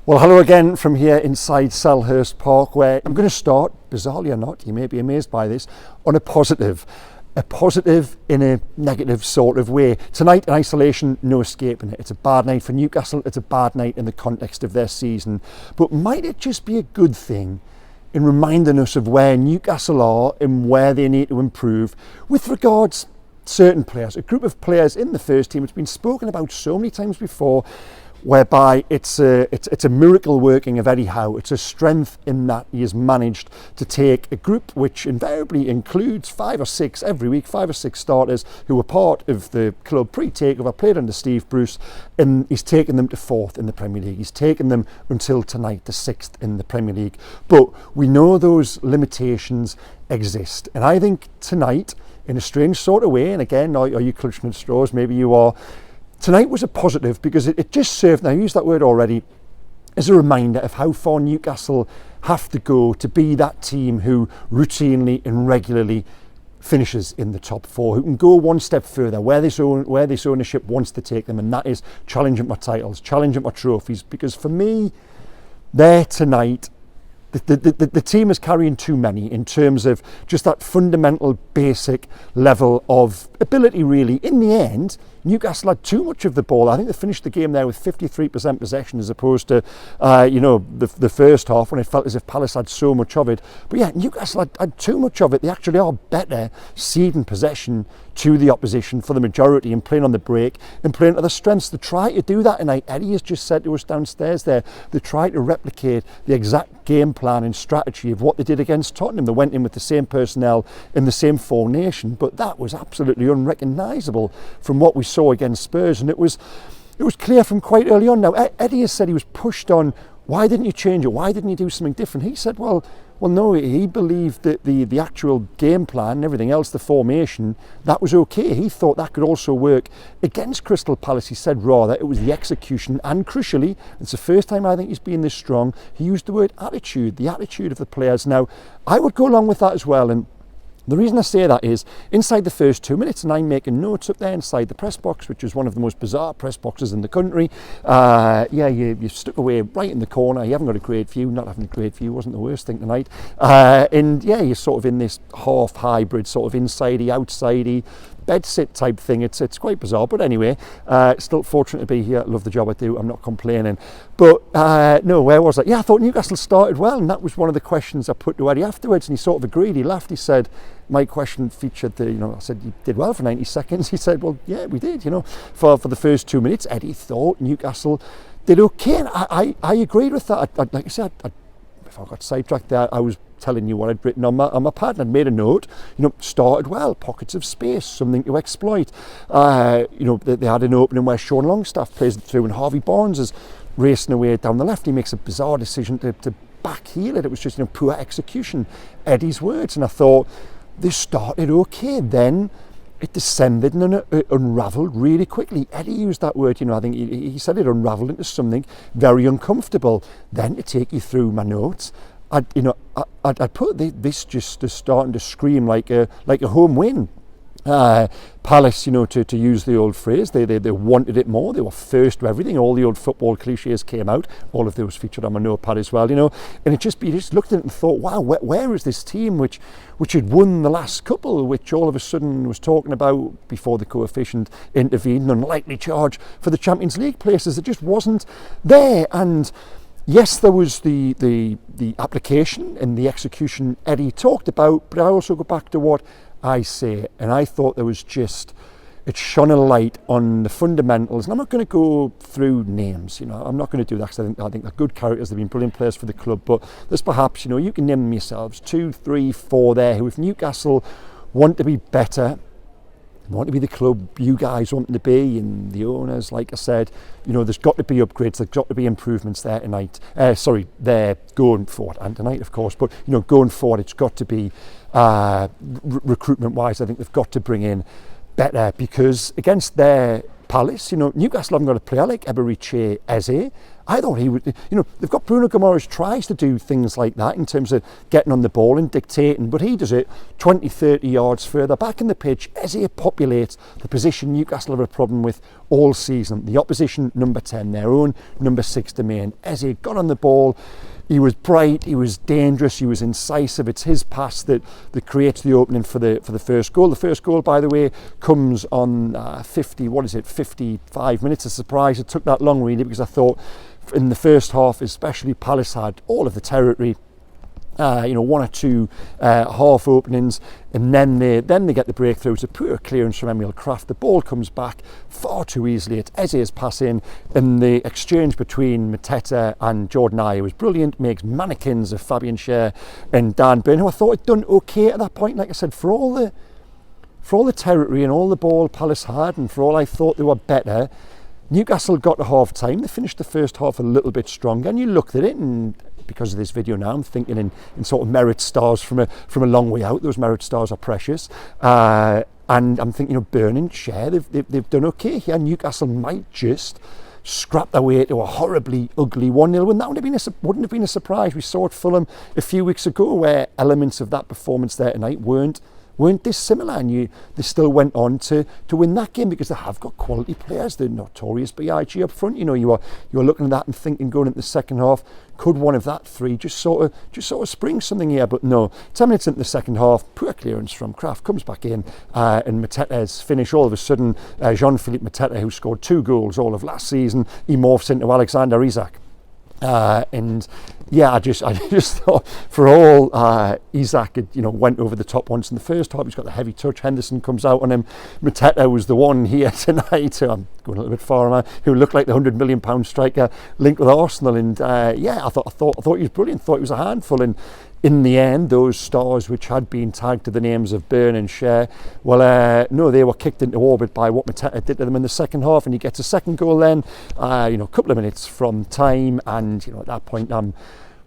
Well, hello again from here inside Selhurst Park, where I'm going to start, bizarrely or not, you may be amazed by this, on a positive in a negative sort of way. Tonight in isolation, no escaping it. It's a bad night for Newcastle, it's a bad night in the context of their season. But might it just be a good thing in reminding us of where Newcastle are and where they need to improve with regards certain players, a group of players in the first team. It's been spoken about so many times before, whereby it's a miracle working of Eddie Howe. It's a strength in that he has managed to take a group which invariably includes 5 or 6 every week, 5 or 6 starters who were part of the club pre-takeover, played under Steve Bruce, and he's taken them to 4th in the Premier League. He's taken them until tonight to 6th in the Premier League. But we know those limitations exist, and I think tonight, in a strange sort of way, and again, are you clutching at straws? Maybe you are. Tonight was a positive because it just served, and I used that word already, as a reminder of how far Newcastle have to go to be that team who routinely and regularly finishes in the top 4, who can go one step further, where this ownership wants to take them, and that is challenging for titles, challenging for trophies. Because for me, there tonight, the team is carrying too many in terms of just that fundamental basic level of ability really. In the end, Newcastle had too much of the ball. I think they finished the game there with 53% possession as opposed to the first half when it felt as if Palace had so much of it. But yeah, Newcastle had too much of it. They actually are better ceding possession to the opposition for the majority and playing on the break and playing to their strengths. They try to do that tonight. Eddie has just said to us downstairs there, they try to replicate the exact game plan and strategy of what they did against Tottenham. They went in with the same personnel in the same formation, but that was absolutely unrecognisable from what we saw against Spurs, and it was clear from quite early on. Now, Eddie has said he was pushed on, why didn't you change it? Why didn't you do something different? He said, well, no, he believed that the actual game plan and everything else, the formation, that was okay. He thought that could also work against Crystal Palace. He said rather it was the execution, and crucially, it's the first time I think he's been this strong, he used the word attitude, the attitude of the players. Now, I would go along with that as well, and the reason I say that is, inside the first 2 minutes, and I'm making notes up there inside the press box, which is one of the most bizarre press boxes in the country. You're stuck away right in the corner. You haven't got a great view. Not having a great view wasn't the worst thing tonight. And yeah, you're sort of in this half hybrid, sort of insidey, outsidey, bed sit type thing. It's quite bizarre, but anyway, still fortunate to be here. Love the job I do. I'm not complaining. But no, where was I? Yeah, I thought Newcastle started well, and that was one of the questions I put to Eddie afterwards, and he sort of agreed. He laughed. He said, my question featured I said, you did well for 90 seconds. He said, well, yeah, we did, for the first 2 minutes. Eddie thought Newcastle did okay, and I agreed with that. Like I said, if I got sidetracked there, I was telling you what I'd written on my pad, and I'd made a note, started well, pockets of space, something to exploit. They had an opening where Sean Longstaff plays it through, and Harvey Barnes is racing away down the left. He makes a bizarre decision to back heel it. It was just poor execution, Eddie's words, and I thought, this started okay, then it descended and it unravelled really quickly. Eddie used that word, I think he said it unravelled into something very uncomfortable. Then, to take you through my notes, I'd put this just starting to scream like a home win. Palace, to use the old phrase, they wanted it more. They were first to everything. All the old football cliches came out. All of those featured on my notepad as well, And you just looked at it and thought, wow, where is this team which had won the last couple, which all of a sudden was talking about before the coefficient intervened, an unlikely charge for the Champions League places. It just wasn't there. And yes, there was the application and the execution Eddie talked about, but I also go back to what I say, and I thought there was it shone a light on the fundamentals. And I'm not going to go through names, I'm not going to do that because I think they're good characters. They've been brilliant players for the club, but there's perhaps, you can name them yourselves, 2, 3, 4 there who, if Newcastle want to be better, want to be the club you guys want them to be, and the owners, like I said, there's got to be upgrades, there's got to be improvements there tonight. There going forward, and tonight, of course, but going forward, it's got to be recruitment wise. I think they've got to bring in better, because against their Palace, Newcastle haven't got a player like Eberiche Eze. I thought he would, they've got Bruno Guimaraes tries to do things like that in terms of getting on the ball and dictating, but he does it 20, 30 yards further back in the pitch. Eze populates the position Newcastle have a problem with all season. The opposition number 10, their own number 6 domain. Eze got on the ball. He was bright, he was dangerous, he was incisive. It's his pass that creates the opening for the first goal. The first goal, by the way, comes on 55 minutes. A surprise it took that long, really, because I thought in the first half, especially, Palace had all of the territory. One or two half openings, and then they get the breakthrough. It's a poor clearance from Emil Kraft. The ball comes back far too easily. It's Eze's pass in, and the exchange between Mateta and Jordan Ayew was brilliant. Makes mannequins of Fabian Schär and Dan Burn, who I thought had done okay at that point. Like I said, for all the territory and all the ball Palace had, and for all I thought they were better, Newcastle got to half time. They finished the first half a little bit stronger, and you looked at it, and because of this video now, I'm thinking in sort of merit stars from a long way out. Those merit stars are precious, and I'm thinking, Burn and Schär, they've done okay here. Newcastle might just scrap their way to a horribly ugly 1-0, and that wouldn't have been a surprise. We saw at Fulham a few weeks ago, where elements of that performance there tonight weren't dissimilar, and they still went on to win that game because they have got quality players. They're notorious BIG up front. You were looking at that and thinking, going into the second half, could one of that three just sort of spring something here? But no. 10 minutes into the second half, poor clearance from Kraft, comes back in, and Mateta's finish. All of a sudden, Jean-Philippe Mateta, who scored 2 goals all of last season, he morphs into Alexander Isak. And yeah, I just thought, for all Isak had, went over the top once in the first half, he's got the heavy touch. Henderson comes out on him. Mateta was the one here tonight. I'm going a little bit far now. Who looked like the £100 million striker linked with Arsenal. And I thought he was brilliant. Thought he was a handful. And in the end, those stars which had been tagged to the names of Burn and Schär, well, no, they were kicked into orbit by what Mateta did to them in the second half, and he gets a second goal then, a couple of minutes from time, and at that point I'm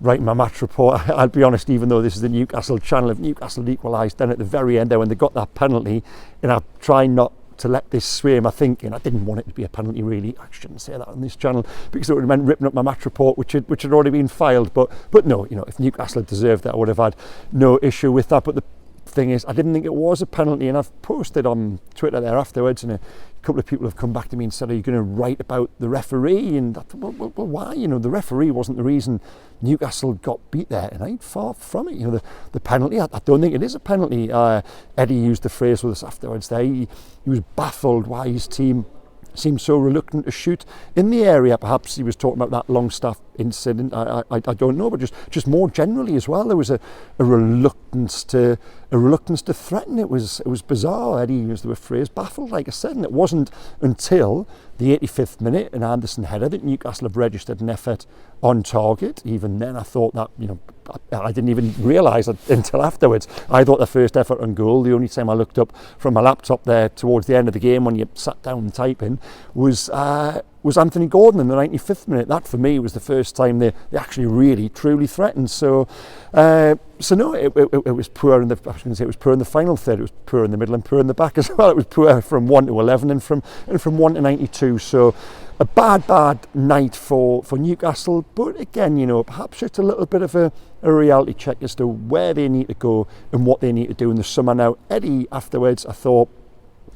writing my match report. I'll be honest, even though this is the Newcastle channel, if Newcastle equalised then at the very end there when they got that penalty, and I'm trying not to let this sway my thinking. I didn't want it to be a penalty, really. I shouldn't say that on this channel because it would have meant ripping up my match report, which had already been filed. But no, if Newcastle had deserved that, I would have had no issue with that. But the thing is, I didn't think it was a penalty, and I've posted on Twitter there afterwards, and a couple of people have come back to me and said, "Are you going to write about the referee?" And I thought, well, why? The referee wasn't the reason Newcastle got beat there tonight. Far from it. The penalty, I don't think it is a penalty. Eddie used the phrase with us afterwards there. He was baffled why his team seemed so reluctant to shoot in the area. Perhaps he was talking about that Longstaff incident. I don't know, but just more generally as well, there was a reluctance to threaten. It was bizarre. Eddie used the phrase baffled, like I said, and it wasn't until the 85th minute, an Anderson header, that Newcastle have registered an effort on target. Even then, I thought that, I didn't even realise it until afterwards. I thought the first effort on goal, the only time I looked up from my laptop there towards the end of the game when you sat down and typing, was Anthony Gordon in the 95th minute. That for me was the first time they actually really truly threatened. So no, it was poor in the, I was going to say it was poor in the final third. It was poor in the middle and poor in the back as well. It was poor from 1 to 11 and from 1 to 92. So a bad night for Newcastle. But again, perhaps just a little bit of a reality check as to where they need to go and what they need to do in the summer. Now, Eddie afterwards, I thought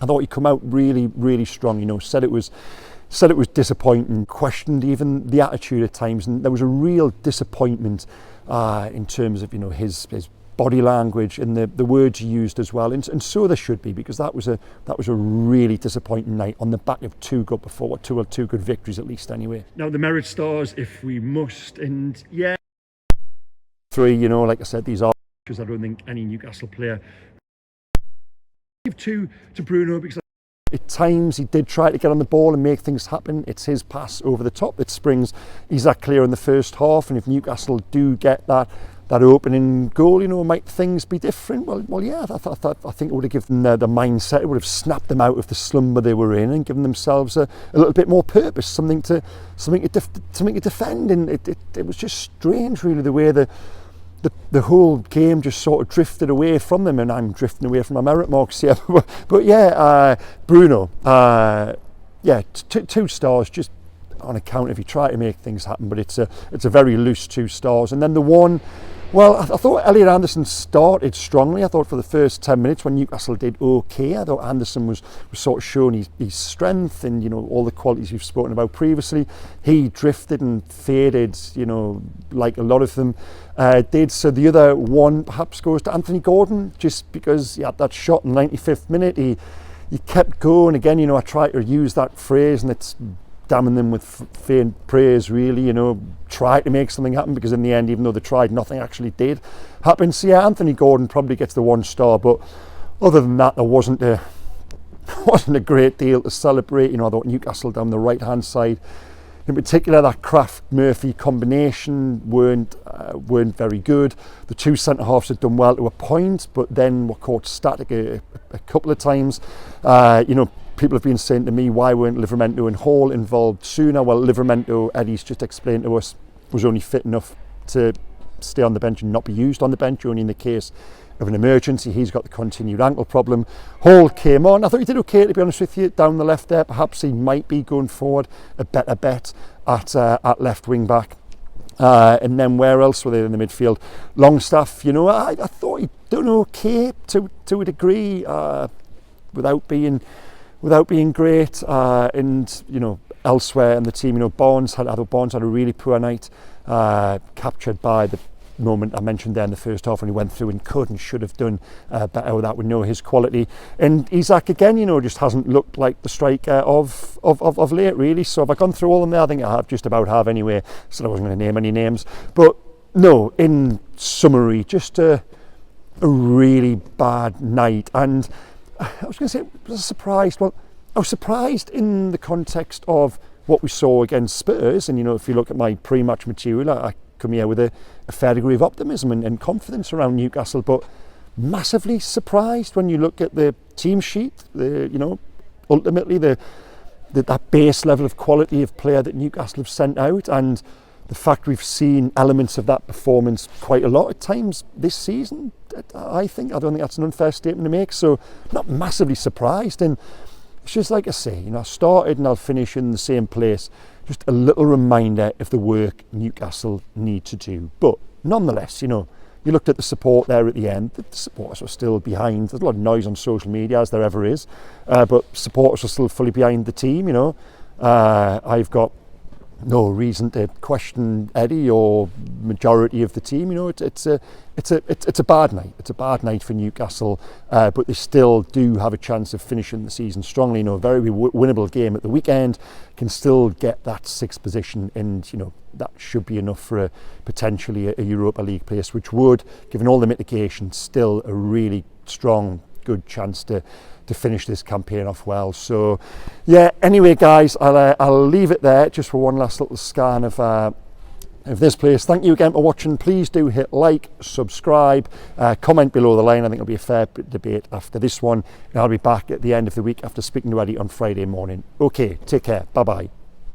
he'd come out really, really strong. Said it was disappointing, questioned even the attitude at times, and there was a real disappointment in terms of his body language and the words he used as well, and so there should be, because that was a really disappointing night on the back of two good victories at least anyway. Now the merit stars, if we must, and yeah, 3. Like I said, these are because I don't think any Newcastle player. Give 2 to Bruno because at times he did try to get on the ball and make things happen. It's his pass over the top that springs Isak clear in the first half, and if Newcastle do get that opening goal, might things be different? Well, yeah, I think it would have given them the mindset. It would have snapped them out of the slumber they were in and given themselves a little bit more purpose, something to defend. And it was just strange, really, the way the whole game just sort of drifted away from them, and I'm drifting away from my merit marks here. But yeah, Bruno, 2 stars, just on account if he tried to make things happen, but it's a very loose 2 stars. And then the one, well, I thought Elliot Anderson started strongly. I thought for the first 10 minutes when Newcastle did okay, I thought Anderson was sort of showing his strength and, you know, all the qualities you've spoken about previously. He drifted and faded, you know, like a lot of them did. So the other one perhaps goes to Anthony Gordon, just because he had that shot in the 95th minute. He kept going. Again, you know, I try to use that phrase, and it's damning them with faint praise, really, you know, try to make something happen, because in the end, even though they tried, nothing actually did happen. So yeah, Anthony Gordon probably gets the 1 star, but other than that, there wasn't a great deal to celebrate. You know, I thought Newcastle down the right hand side, in particular, that Kraft-Murphy combination weren't very good. The 2 centre halves had done well to a point, but then were caught static a couple of times. You know, people have been saying to me, why weren't Livramento and Hall involved sooner? Well, Livramento, Eddie's just explained to us, was only fit enough to stay on the bench and not be used on the bench, only in the case of an emergency. He's got the continued ankle problem. Hall came on. I thought he did okay, to be honest with you, down the left there. Perhaps he might be going forward a better bet at left wing back. And then where else were they in the midfield? Longstaff, you know, I thought he'd done okay to a degree, without being great. And, you know, elsewhere in the team, you know, Barnes had a really poor night, captured by the moment I mentioned there in the first half when he went through and could and should have done better with that. We know his quality. And Isak, again, you know, just hasn't looked like the striker of late, really. So have I gone through all of them there? I think I have, just about have anyway, so I wasn't going to name any names. But no, in summary, just a really bad night. And I was going to say, was I surprised? Well, I was surprised in the context of what we saw against Spurs. And, you know, if you look at my pre-match material, I come here with a fair degree of optimism and confidence around Newcastle, but massively surprised when you look at the team sheet, you know, ultimately that base level of quality of player that Newcastle have sent out, and the fact we've seen elements of that performance quite a lot at times this season. I don't think that's an unfair statement to make. So not massively surprised, and it's just like I say, you know, I started and I'll finish in the same place. Just a little reminder of the work Newcastle need to do. But nonetheless, you know, you looked at the support there at the end. The supporters were still behind. There's a lot of noise on social media, as there ever is, but supporters were still fully behind the team. You know, I've got no reason to question Eddie or majority of the team. You know, it's a bad night. It's a bad night for Newcastle, but they still do have a chance of finishing the season strongly. You know, a very winnable game at the weekend, can still get that 6th position, and you know that should be enough for potentially a Europa League place, which would, given all the mitigation, still a really strong, good chance to finish this campaign off well. So yeah, anyway guys, I'll leave it there just for one last little scan of this place. Thank you again for watching. Please do hit like, subscribe, comment below the line. I think it'll be a fair debate after this one, and I'll be back at the end of the week after speaking to Eddie on Friday morning. Okay, take care, bye bye.